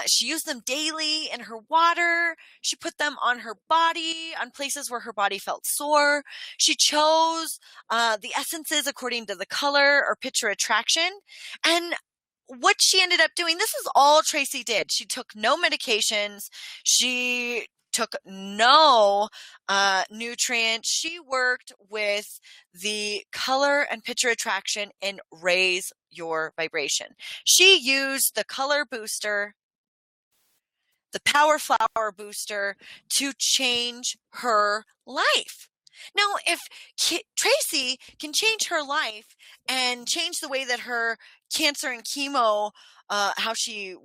Speaker 1: She used them daily in her water. She put them on her body, on places where her body felt sore. She chose the essences according to the color or picture attraction. And what she ended up doing, this is all Tracy did. She took no medications. She took no nutrients. She worked with the color and picture attraction and raise your vibration. She used the color booster, the power flower booster to change her life. Now, if Tracy can change her life and change the way that her cancer and chemo, how she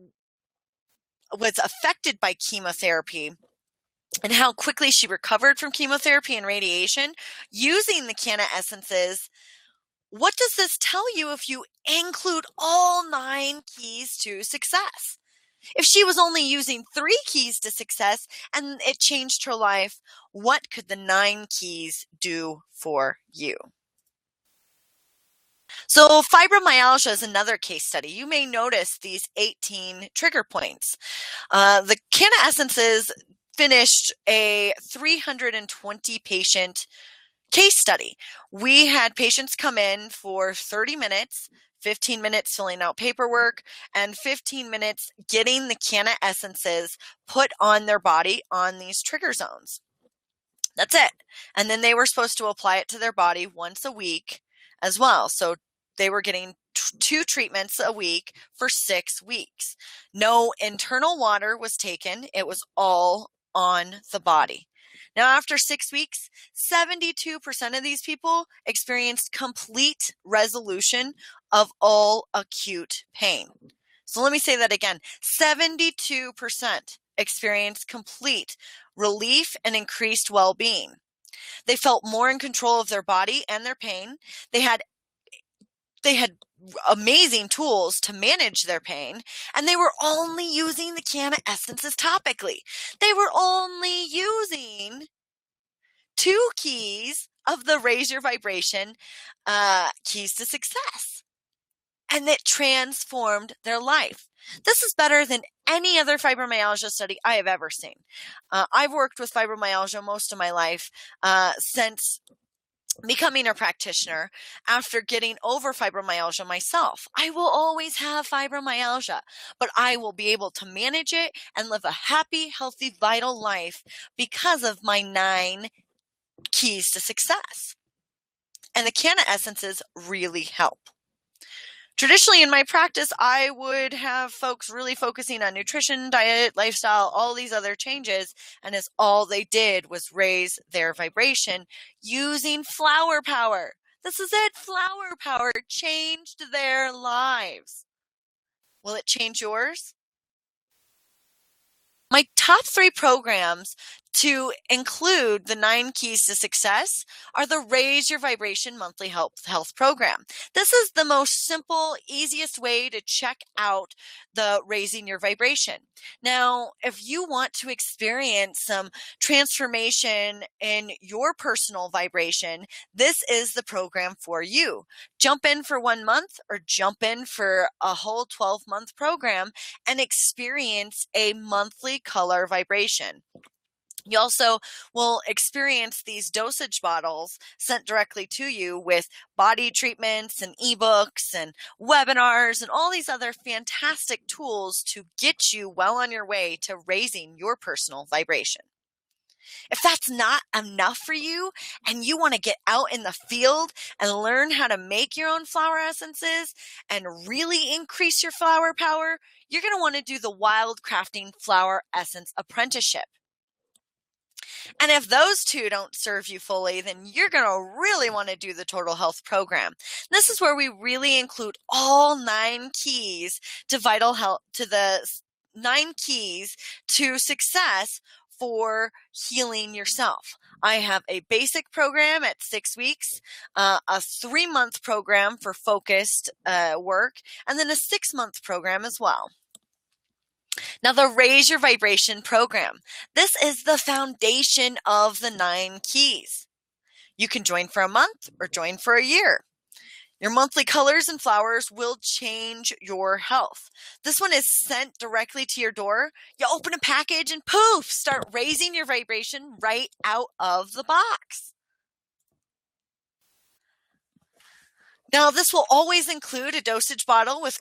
Speaker 1: was affected by chemotherapy, and how quickly she recovered from chemotherapy and radiation using the Canna essences, what does this tell you if you include all 9 keys to success? If she was only using 3 keys to success and it changed her life, what could the 9 keys do for you? So fibromyalgia is another case study. You may notice these 18 trigger points. The Canna essences finished a 320 patient case study. We had patients come in for 30 minutes, 15 minutes filling out paperwork, and 15 minutes getting the Canna essences put on their body on these trigger zones. That's it. And then they were supposed to apply it to their body once a week as well. So they were getting 2 treatments a week for 6 weeks. No internal water was taken. It was all on the body. Now, after 6 weeks, 72% of these people experienced complete resolution of all acute pain. So let me say that again. 72% experienced complete relief and increased well-being. They felt more in control of their body and their pain. They had amazing tools to manage their pain, and they were only using the Canna essences topically. They were only using 2 keys of the raise your vibration keys to success, and it transformed their life. This is better than any other fibromyalgia study I have ever seen. I've worked with fibromyalgia most of my life since becoming a practitioner. After getting over fibromyalgia myself, I will always have fibromyalgia, but I will be able to manage it and live a happy, healthy, vital life because of my 9 keys to success. And the Canna essences really help. Traditionally in my practice, I would have folks really focusing on nutrition, diet, lifestyle, all these other changes. And as all they did was raise their vibration using flower power. This is it. Flower power changed their lives. Will it change yours? My top 3 programs to include the 9 keys to success are the Raise Your Vibration Monthly Health Program. This is the most simple, easiest way to check out the Raising Your Vibration. Now, if you want to experience some transformation in your personal vibration, this is the program for you. Jump in for 1 month or jump in for a whole 12-month program and experience a monthly color vibration. You also will experience these dosage bottles sent directly to you with body treatments and ebooks and webinars and all these other fantastic tools to get you well on your way to raising your personal vibration. If that's not enough for you and you want to get out in the field and learn how to make your own flower essences and really increase your flower power, you're going to want to do the Wild Crafting Flower Essence Apprenticeship. And if those 2 don't serve you fully, then you're going to really want to do the Total Health Program. This is where we really include all 9 keys to vital health, to the 9 keys to success for healing yourself. I have a basic program at 6 weeks, a 3-month program for focused work, and then a 6-month program as well. Now, the Raise Your Vibration program. This is the foundation of the 9 keys. You can join for a month or join for a year. Your monthly colors and flowers will change your health. This one is sent directly to your door. You open a package and poof, start raising your vibration right out of the box. Now, this will always include a dosage bottle with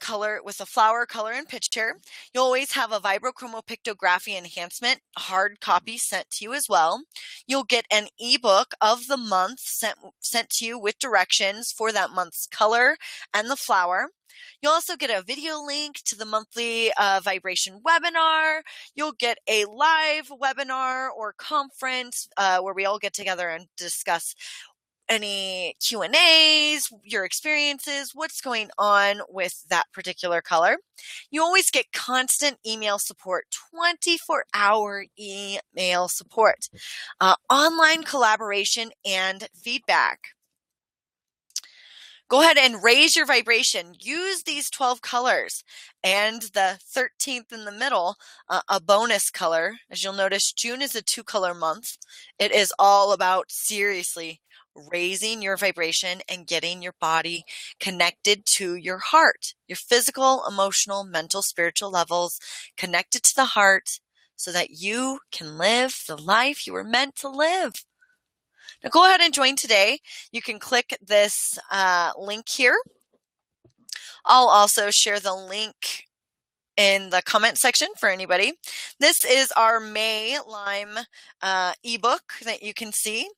Speaker 1: a flower, color, and picture. You'll always have a vibrochromopictography enhancement hard copy sent to you as well. You'll get an ebook of the month sent to you with directions for that month's color and the flower. You'll also get a video link to the monthly vibration webinar. You'll get a live webinar or conference where we all get together and discuss any Q&As, your experiences, what's going on with that particular color. You always get constant email support, 24-hour email support, online collaboration, and feedback. Go ahead and raise your vibration. Use these 12 colors and the 13th in the middle, a bonus color. As you'll notice, June is a 2-color month. It is all about seriously raising your vibration and getting your body connected to your heart, your physical, emotional, mental, spiritual levels connected to the heart so that you can live the life you were meant to live. Now go ahead and join today. You can click this link here. I'll also share the link in the comment section for anybody. This is our May Lyme ebook that you can see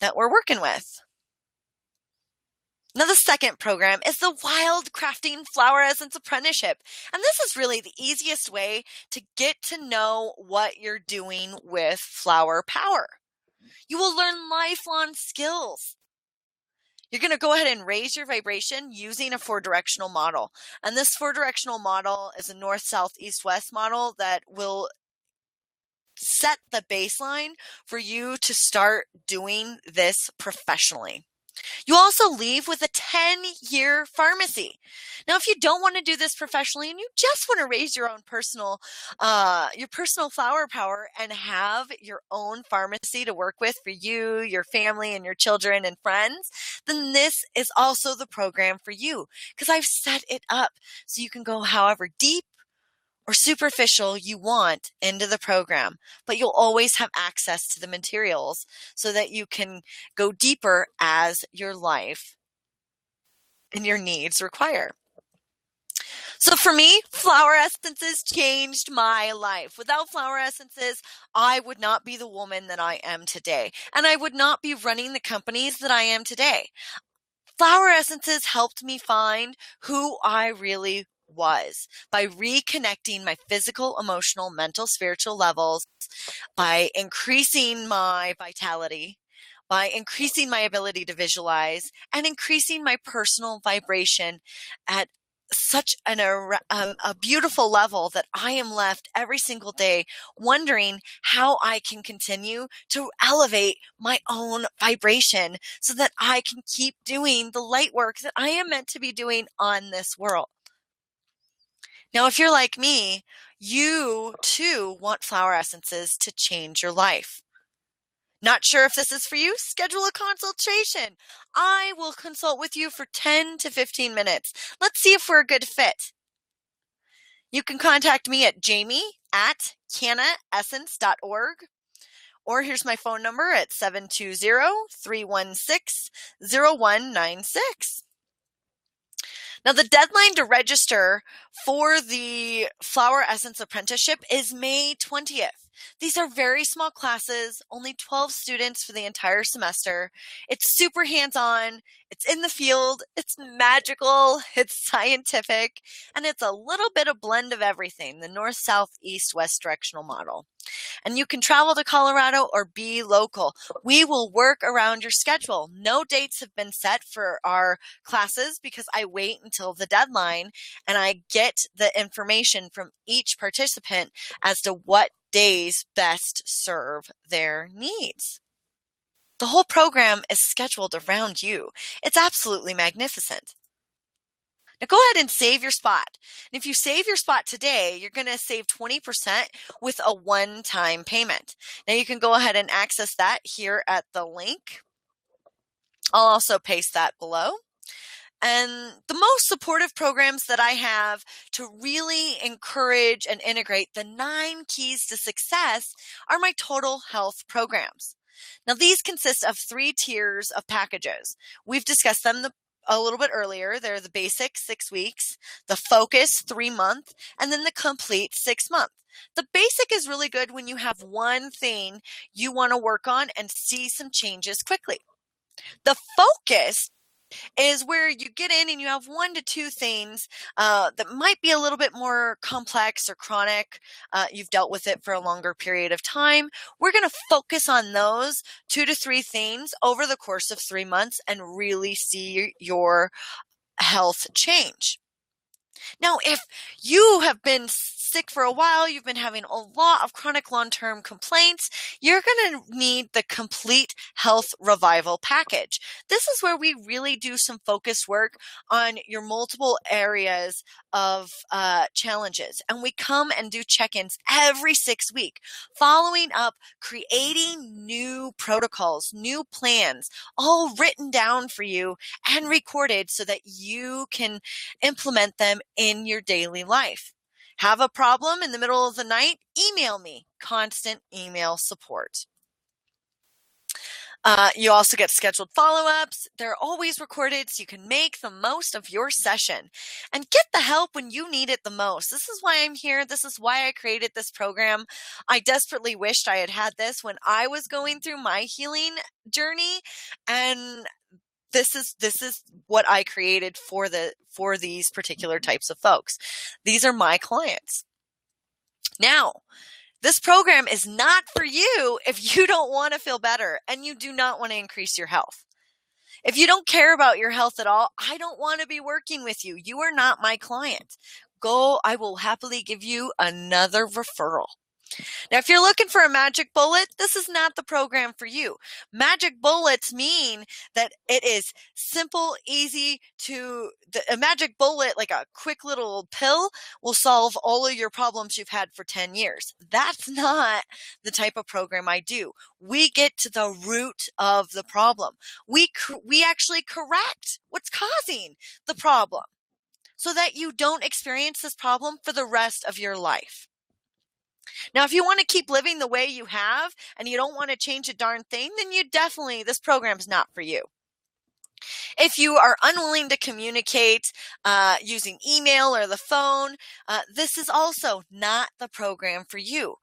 Speaker 1: that we're working with. Now, the second program is the Wild Crafting Flower Essence Apprenticeship. And this is really the easiest way to get to know what you're doing with flower power. You will learn lifelong skills. You're going to go ahead and raise your vibration using a 4-directional model. And this 4-directional model is a north, south, east, west model that will set the baseline for you to start doing this professionally. You also leave with a 10-year pharmacy. Now, if you don't want to do this professionally and you just want to raise your own personal flower power and have your own pharmacy to work with for you, your family, and your children and friends, then this is also the program for you because I've set it up so you can go however deep or superficial you want into the program, but you'll always have access to the materials so that you can go deeper as your life and your needs require. So for me, flower essences changed my life. Without flower essences, I would not be the woman that I am today, and I would not be running the companies that I am today. Flower essences helped me find who I really was by reconnecting my physical, emotional, mental, spiritual levels, by increasing my vitality, by increasing my ability to visualize, and increasing my personal vibration at such a beautiful level that I am left every single day wondering how I can continue to elevate my own vibration so that I can keep doing the light work that I am meant to be doing on this world. Now, if you're like me, you too want flower essences to change your life. Not sure if this is for you? Schedule a consultation. I will consult with you for 10 to 15 minutes. Let's see if we're a good fit. You can contact me at jamie@cannaessence.org, or here's my phone number at 720-316-0196. Now, the deadline to register for the Flower Essence Apprenticeship is May 20th. These are very small classes, only 12 students for the entire semester. It's super hands-on, it's in the field, it's magical, it's scientific, and it's a little bit of blend of everything, the north, south, east, west directional model. And you can travel to Colorado or be local. We will work around your schedule. No dates have been set for our classes because I wait until the deadline and I get the information from each participant as to what days best serve their needs. The whole program is scheduled around you. It's absolutely magnificent. Now go ahead and save your spot. And if you save your spot today, you're going to save 20% with a one-time payment. Now you can go ahead and access that here at the link. I'll also paste that below. And the most supportive programs that I have to really encourage and integrate the 9 keys to success are my total health programs. Now, these consist of 3 tiers of packages. We've discussed them a little bit earlier. They're the basic 6 weeks, the focus 3 month, and then the complete 6 month. The basic is really good when you have one thing you want to work on and see some changes quickly. The focus is where you get in and you have 1 to 2 things that might be a little bit more complex or chronic. You've dealt with it for a longer period of time. We're going to focus on those 2 to 3 things over the course of 3 months and really see your health change. Now, if you have been sick for a while, you've been having a lot of chronic long-term complaints, you're going to need the complete health revival package. This is where we really do some focused work on your multiple areas of challenges. And we come and do check-ins every 6 weeks, following up, creating new protocols, new plans, all written down for you and recorded so that you can implement them in your daily life. Have a problem in the middle of the night? Email me. Constant email support. You also get scheduled follow-ups. They're always recorded so you can make the most of your session and get the help when you need it the most. This is why I'm here. This is why I created this program. I desperately wished I had had this when I was going through my healing journey, and this is what I created for these particular types of folks. These are my clients. Now, this program is not for you if you don't want to feel better and you do not want to increase your health. If you don't care about your health at all, I don't want to be working with you. You are not my client. Go, I will happily give you another referral. Now, if you're looking for a magic bullet, this is not the program for you. Magic bullets mean that it is simple, easy a magic bullet, like a quick little pill, will solve all of your problems you've had for 10 years. That's not the type of program I do. We get to the root of the problem. We actually correct what's causing the problem so that you don't experience this problem for the rest of your life. Now, if you want to keep living the way you have and you don't want to change a darn thing, then this program's not for you. If you are unwilling to communicate using email or the phone, this is also not the program for you.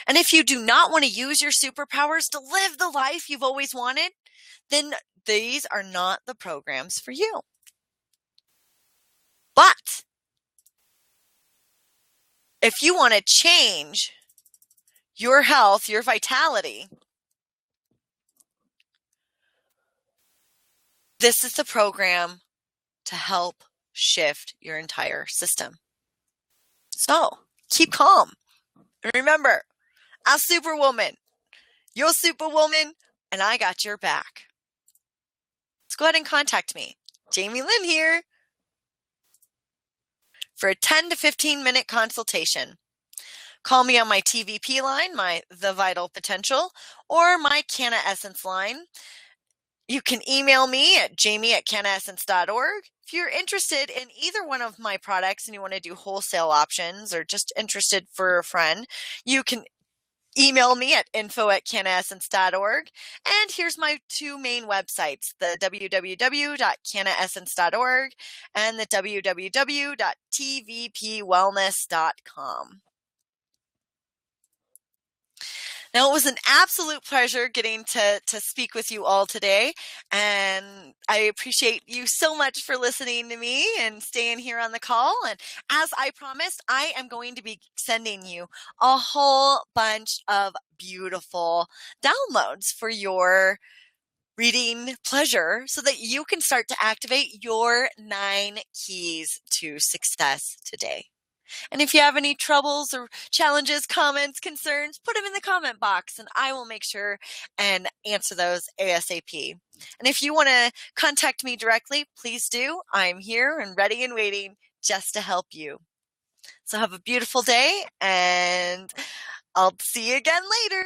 Speaker 1: And if you do not want to use your superpowers to live the life you've always wanted, then these are not the programs for you. But if you want to change your health, your vitality, this is the program to help shift your entire system. So keep calm. And remember, I'm Superwoman. You're Superwoman, and I got your back. Let's go ahead and contact me. Jamie Lynn here for a 10 to 15 minute consultation. Call me on my TVP line, The Vital Potential, or my Canna Essence line. You can email me at jamie@cannaessence.org. If you're interested in either one of my products and you want to do wholesale options or just interested for a friend, you can email me at info@cannaessence.org. And here's my 2 main websites, the www.cannaessence.org and the www.tvpwellness.com. Now, it was an absolute pleasure getting to speak with you all today, and I appreciate you so much for listening to me and staying here on the call. And as I promised, I am going to be sending you a whole bunch of beautiful downloads for your reading pleasure so that you can start to activate your 9 keys to success today. And if you have any troubles or challenges, comments, concerns, put them in the comment box and I will make sure and answer those ASAP. And if you want to contact me directly, please do. I'm here and ready and waiting just to help you. So have a beautiful day and I'll see you again later.